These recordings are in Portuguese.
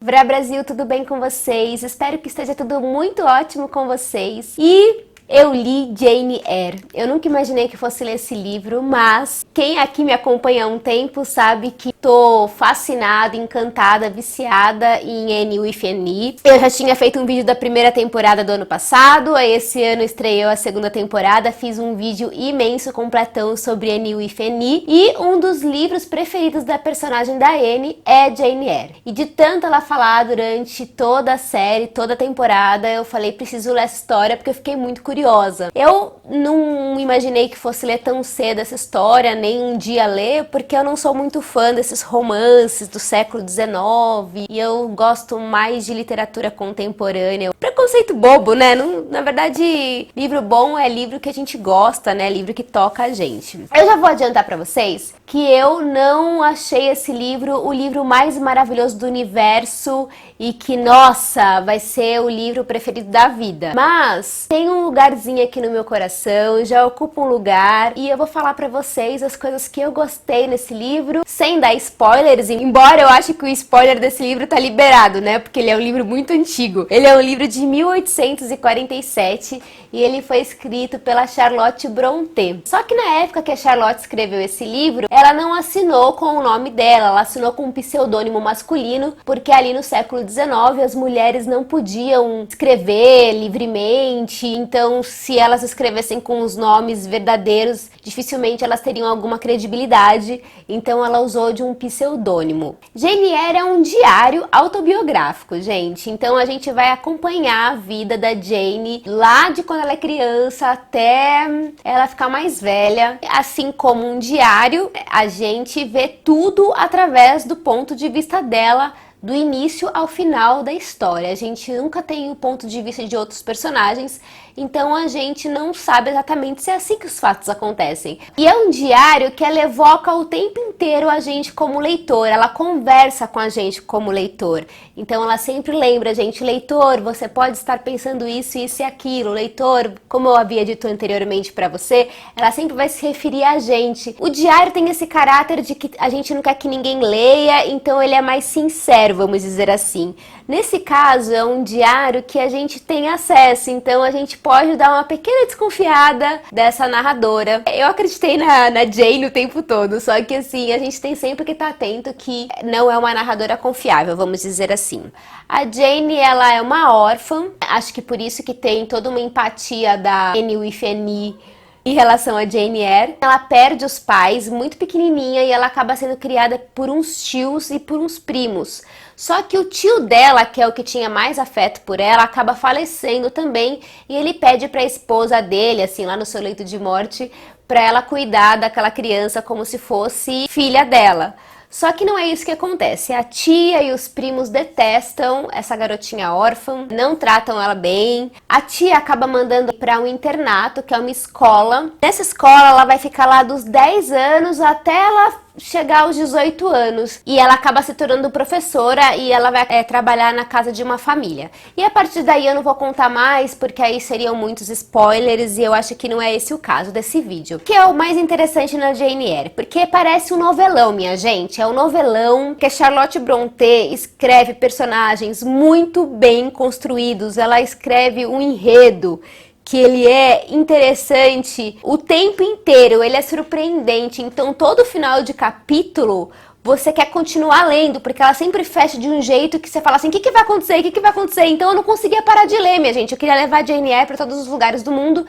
Vrá Brasil, tudo bem com vocês? Espero que esteja tudo muito ótimo com vocês. E eu li Jane Eyre. Eu nunca imaginei que fosse ler esse livro, mas quem aqui me acompanha há um tempo sabe que tô fascinada, encantada, viciada em Anne with an E. Eu já tinha feito um vídeo da primeira temporada do ano passado, aí esse ano estreou a segunda temporada, fiz um vídeo imenso, completão sobre Anne with an E. E um dos livros preferidos da personagem da Anne é Jane Eyre. E de tanto ela falar durante toda a série, toda a temporada, eu falei, preciso ler essa história porque eu fiquei muito curiosa. Eu não imaginei que fosse ler tão cedo essa história, nem um dia ler, porque eu não sou muito fã desses romances do século XIX, e eu gosto mais de literatura contemporânea. Preconceito bobo, né? Na verdade, livro bom é livro que a gente gosta, né? Livro que toca a gente. Eu já vou adiantar pra vocês que eu não achei esse livro o livro mais maravilhoso do universo e que, nossa, vai ser o livro preferido da vida. Mas tem um lugarzinho aqui no meu coração, já ocupa um lugar, e eu vou falar pra vocês as coisas que eu gostei nesse livro, sem dar spoilers, embora eu ache que o spoiler desse livro tá liberado, né? Porque ele é um livro muito antigo. Ele é um livro de 1847 e ele foi escrito pela Charlotte Brontë. Só que na época que a Charlotte escreveu esse livro, ela não assinou com o nome dela, ela assinou com um pseudônimo masculino, porque ali no século XIX as mulheres não podiam escrever livremente, então se elas escrevessem com os nomes verdadeiros, dificilmente elas teriam alguma credibilidade, então ela usou de um pseudônimo. Jane Eyre é um diário autobiográfico, gente, então a gente vai acompanhar a vida da Jane lá de quando ela é criança até ela ficar mais velha. Assim como um diário, a gente vê tudo através do ponto de vista dela, do início ao final da história. A gente nunca tem o ponto de vista de outros personagens, então a gente não sabe exatamente se é assim que os fatos acontecem. E é um diário que ela evoca o tempo inteiro a gente como leitor, ela conversa com a gente como leitor. Então ela sempre lembra a gente, leitor, você pode estar pensando isso, isso e aquilo. Leitor, como eu havia dito anteriormente pra você, ela sempre vai se referir a gente. O diário tem esse caráter de que a gente não quer que ninguém leia, então ele é mais sincero, vamos dizer assim. Nesse caso, é um diário que a gente tem acesso, então a gente pode dar uma pequena desconfiada dessa narradora. Eu acreditei na Jane o tempo todo, só que assim, a gente tem sempre que estar atento que não é uma narradora confiável, vamos dizer assim. A Jane, ela é uma órfã, acho que por isso que tem toda uma empatia da Anne with an E em relação a Jane Eyre. Ela perde os pais muito pequenininha e ela acaba sendo criada por uns tios e por uns primos. Só que o tio dela, que é o que tinha mais afeto por ela, acaba falecendo também e ele pede para a esposa dele, assim, lá no seu leito de morte, para ela cuidar daquela criança como se fosse filha dela. Só que não é isso que acontece. A tia e os primos detestam essa garotinha órfã, não tratam ela bem. A tia acaba mandando para um internato, que é uma escola. Nessa escola ela vai ficar lá dos 10 anos até ela chegar aos 18 anos. E ela acaba se tornando professora e ela vai trabalhar na casa de uma família. E a partir daí eu não vou contar mais, porque aí seriam muitos spoilers e eu acho que não é esse o caso desse vídeo. Que é o mais interessante na Jane Eyre, porque parece um novelão, minha gente. É um novelão que a Charlotte Brontë escreve personagens muito bem construídos. Ela escreve um enredo que ele é interessante o tempo inteiro, ele é surpreendente, então todo final de capítulo você quer continuar lendo, porque ela sempre fecha de um jeito que você fala assim, o que vai acontecer, o que vai acontecer? Então eu não conseguia parar de ler, minha gente, eu queria levar a Jane Eyre para todos os lugares do mundo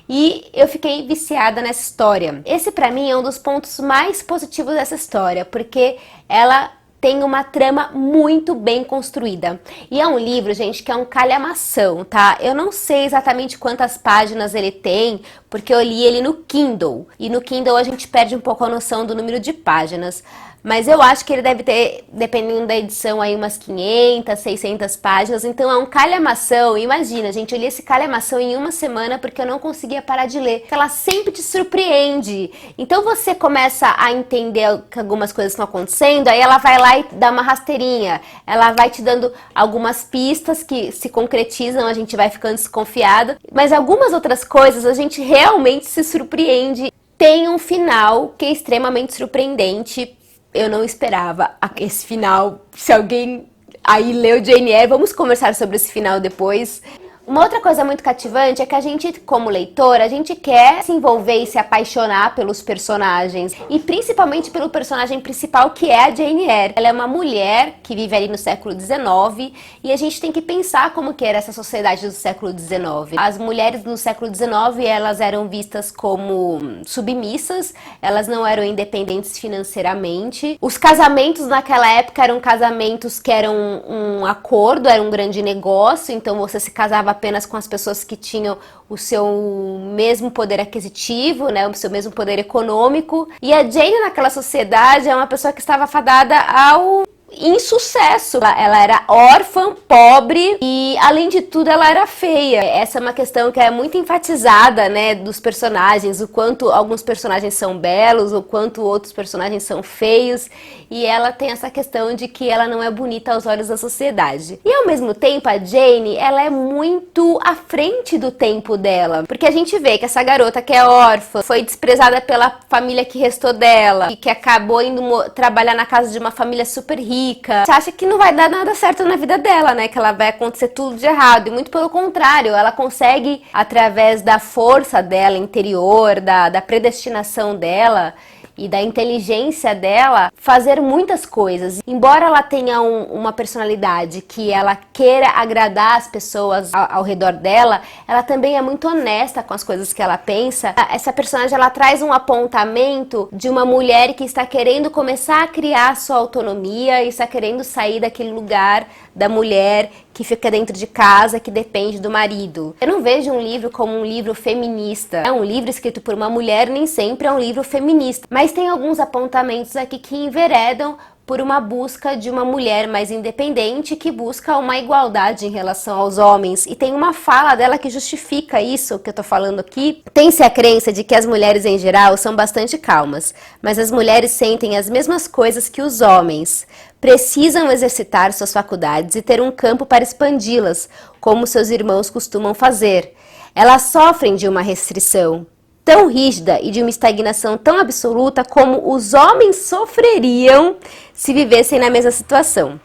e eu fiquei viciada nessa história. Esse pra mim é um dos pontos mais positivos dessa história, porque ela tem uma trama muito bem construída. E é um livro, gente, que é um calhamação, tá? Eu não sei exatamente quantas páginas ele tem, porque eu li ele no Kindle. E no Kindle a gente perde um pouco a noção do número de páginas. Mas eu acho que ele deve ter, dependendo da edição, aí umas 500, 600 páginas. Então é um calhamação. Imagina, gente, eu li esse calhamação em uma semana porque eu não conseguia parar de ler. Ela sempre te surpreende. Então você começa a entender que algumas coisas estão acontecendo, aí ela vai lá e dá uma rasteirinha. Ela vai te dando algumas pistas que se concretizam, a gente vai ficando desconfiado. Mas algumas outras coisas a gente realmente se surpreende. Tem um final que é extremamente surpreendente. Eu não esperava esse final. Se alguém aí leu Jane Eyre. Vamos conversar sobre esse final depois. Uma outra coisa muito cativante é que a gente, como leitor, a gente quer se envolver e se apaixonar pelos personagens. E principalmente pelo personagem principal, que é a Jane Eyre. Ela é uma mulher que vive ali no século XIX e a gente tem que pensar como que era essa sociedade do século XIX. As mulheres no século XIX, elas eram vistas como submissas, elas não eram independentes financeiramente. Os casamentos naquela época eram casamentos que eram um acordo, era um grande negócio, então você se casava apenas com as pessoas que tinham o seu mesmo poder aquisitivo, né, o seu mesmo poder econômico. E a Jane naquela sociedade é uma pessoa que estava fadada ao insucesso. Ela era órfã, pobre e, além de tudo, ela era feia. Essa é uma questão que é muito enfatizada, né, dos personagens, o quanto alguns personagens são belos, o quanto outros personagens são feios, e ela tem essa questão de que ela não é bonita aos olhos da sociedade. E, ao mesmo tempo, a Jane, ela é muito à frente do tempo dela, porque a gente vê que essa garota que é órfã, foi desprezada pela família que restou dela, e que acabou indo trabalhar na casa de uma família super rica. Você acha que não vai dar nada certo na vida dela, né? Que ela vai acontecer tudo de errado. E muito pelo contrário, ela consegue, através da força dela interior, da predestinação dela e da inteligência dela, fazer muitas coisas. Embora ela tenha uma personalidade que ela queira agradar as pessoas ao redor dela, ela também é muito honesta com as coisas que ela pensa. Essa personagem, ela traz um apontamento de uma mulher que está querendo começar a criar sua autonomia e está querendo sair daquele lugar da mulher que fica dentro de casa, que depende do marido. Eu não vejo um livro como um livro feminista. Um livro escrito por uma mulher nem sempre é um livro feminista. Mas tem alguns apontamentos aqui que enveredam por uma busca de uma mulher mais independente que busca uma igualdade em relação aos homens. E tem uma fala dela que justifica isso que eu tô falando aqui. Tem-se a crença de que as mulheres em geral são bastante calmas, mas as mulheres sentem as mesmas coisas que os homens. Precisam exercitar suas faculdades e ter um campo para expandi-las, como seus irmãos costumam fazer. Elas sofrem de uma restrição tão rígida e de uma estagnação tão absoluta como os homens sofreriam se vivessem na mesma situação.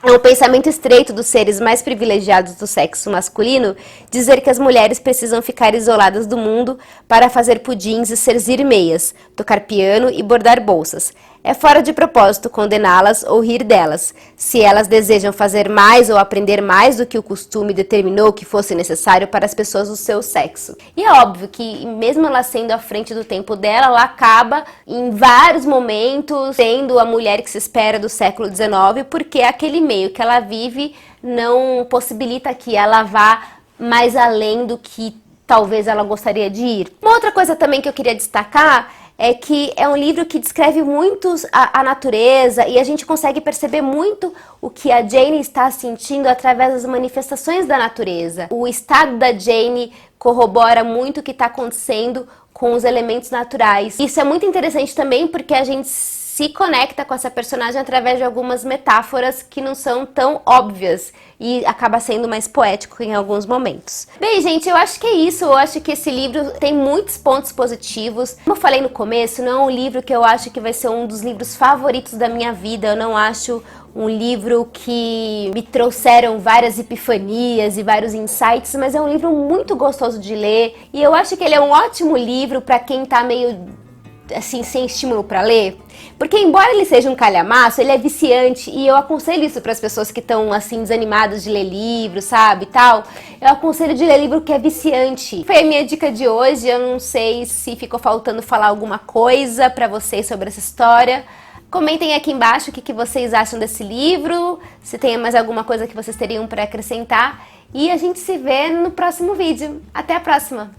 É um pensamento estreito dos seres mais privilegiados do sexo masculino dizer que as mulheres precisam ficar isoladas do mundo para fazer pudins e ser meias, tocar piano e bordar bolsas. É fora de propósito condená-las ou rir delas, se elas desejam fazer mais ou aprender mais do que o costume determinou que fosse necessário para as pessoas do seu sexo. E é óbvio que, mesmo ela sendo à frente do tempo dela, ela acaba, em vários momentos, sendo a mulher que se espera do século XIX, porque aquele meio que ela vive não possibilita que ela vá mais além do que talvez ela gostaria de ir. Uma outra coisa também que eu queria destacar é que é um livro que descreve muito a natureza e a gente consegue perceber muito o que a Jane está sentindo através das manifestações da natureza. O estado da Jane corrobora muito o que está acontecendo com os elementos naturais. Isso é muito interessante também porque a gente se conecta com essa personagem através de algumas metáforas que não são tão óbvias e acaba sendo mais poético em alguns momentos. Bem, gente, eu acho que é isso. Eu acho que esse livro tem muitos pontos positivos. Como eu falei no começo, não é um livro que eu acho que vai ser um dos livros favoritos da minha vida. Eu não acho um livro que me trouxeram várias epifanias e vários insights, mas é um livro muito gostoso de ler e eu acho que ele é um ótimo livro para quem tá meio assim, sem estímulo para ler, porque embora ele seja um calhamaço, ele é viciante e eu aconselho isso para as pessoas que estão assim desanimadas de ler livro, sabe, tal. Eu aconselho de ler livro que é viciante. Foi a minha dica de hoje. Eu não sei se ficou faltando falar alguma coisa para vocês sobre essa história. Comentem aqui embaixo o que vocês acham desse livro, se tem mais alguma coisa que vocês teriam para acrescentar e a gente se vê no próximo vídeo. Até a próxima.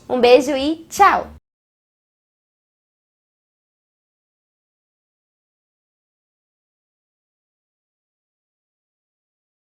Um beijo e tchau!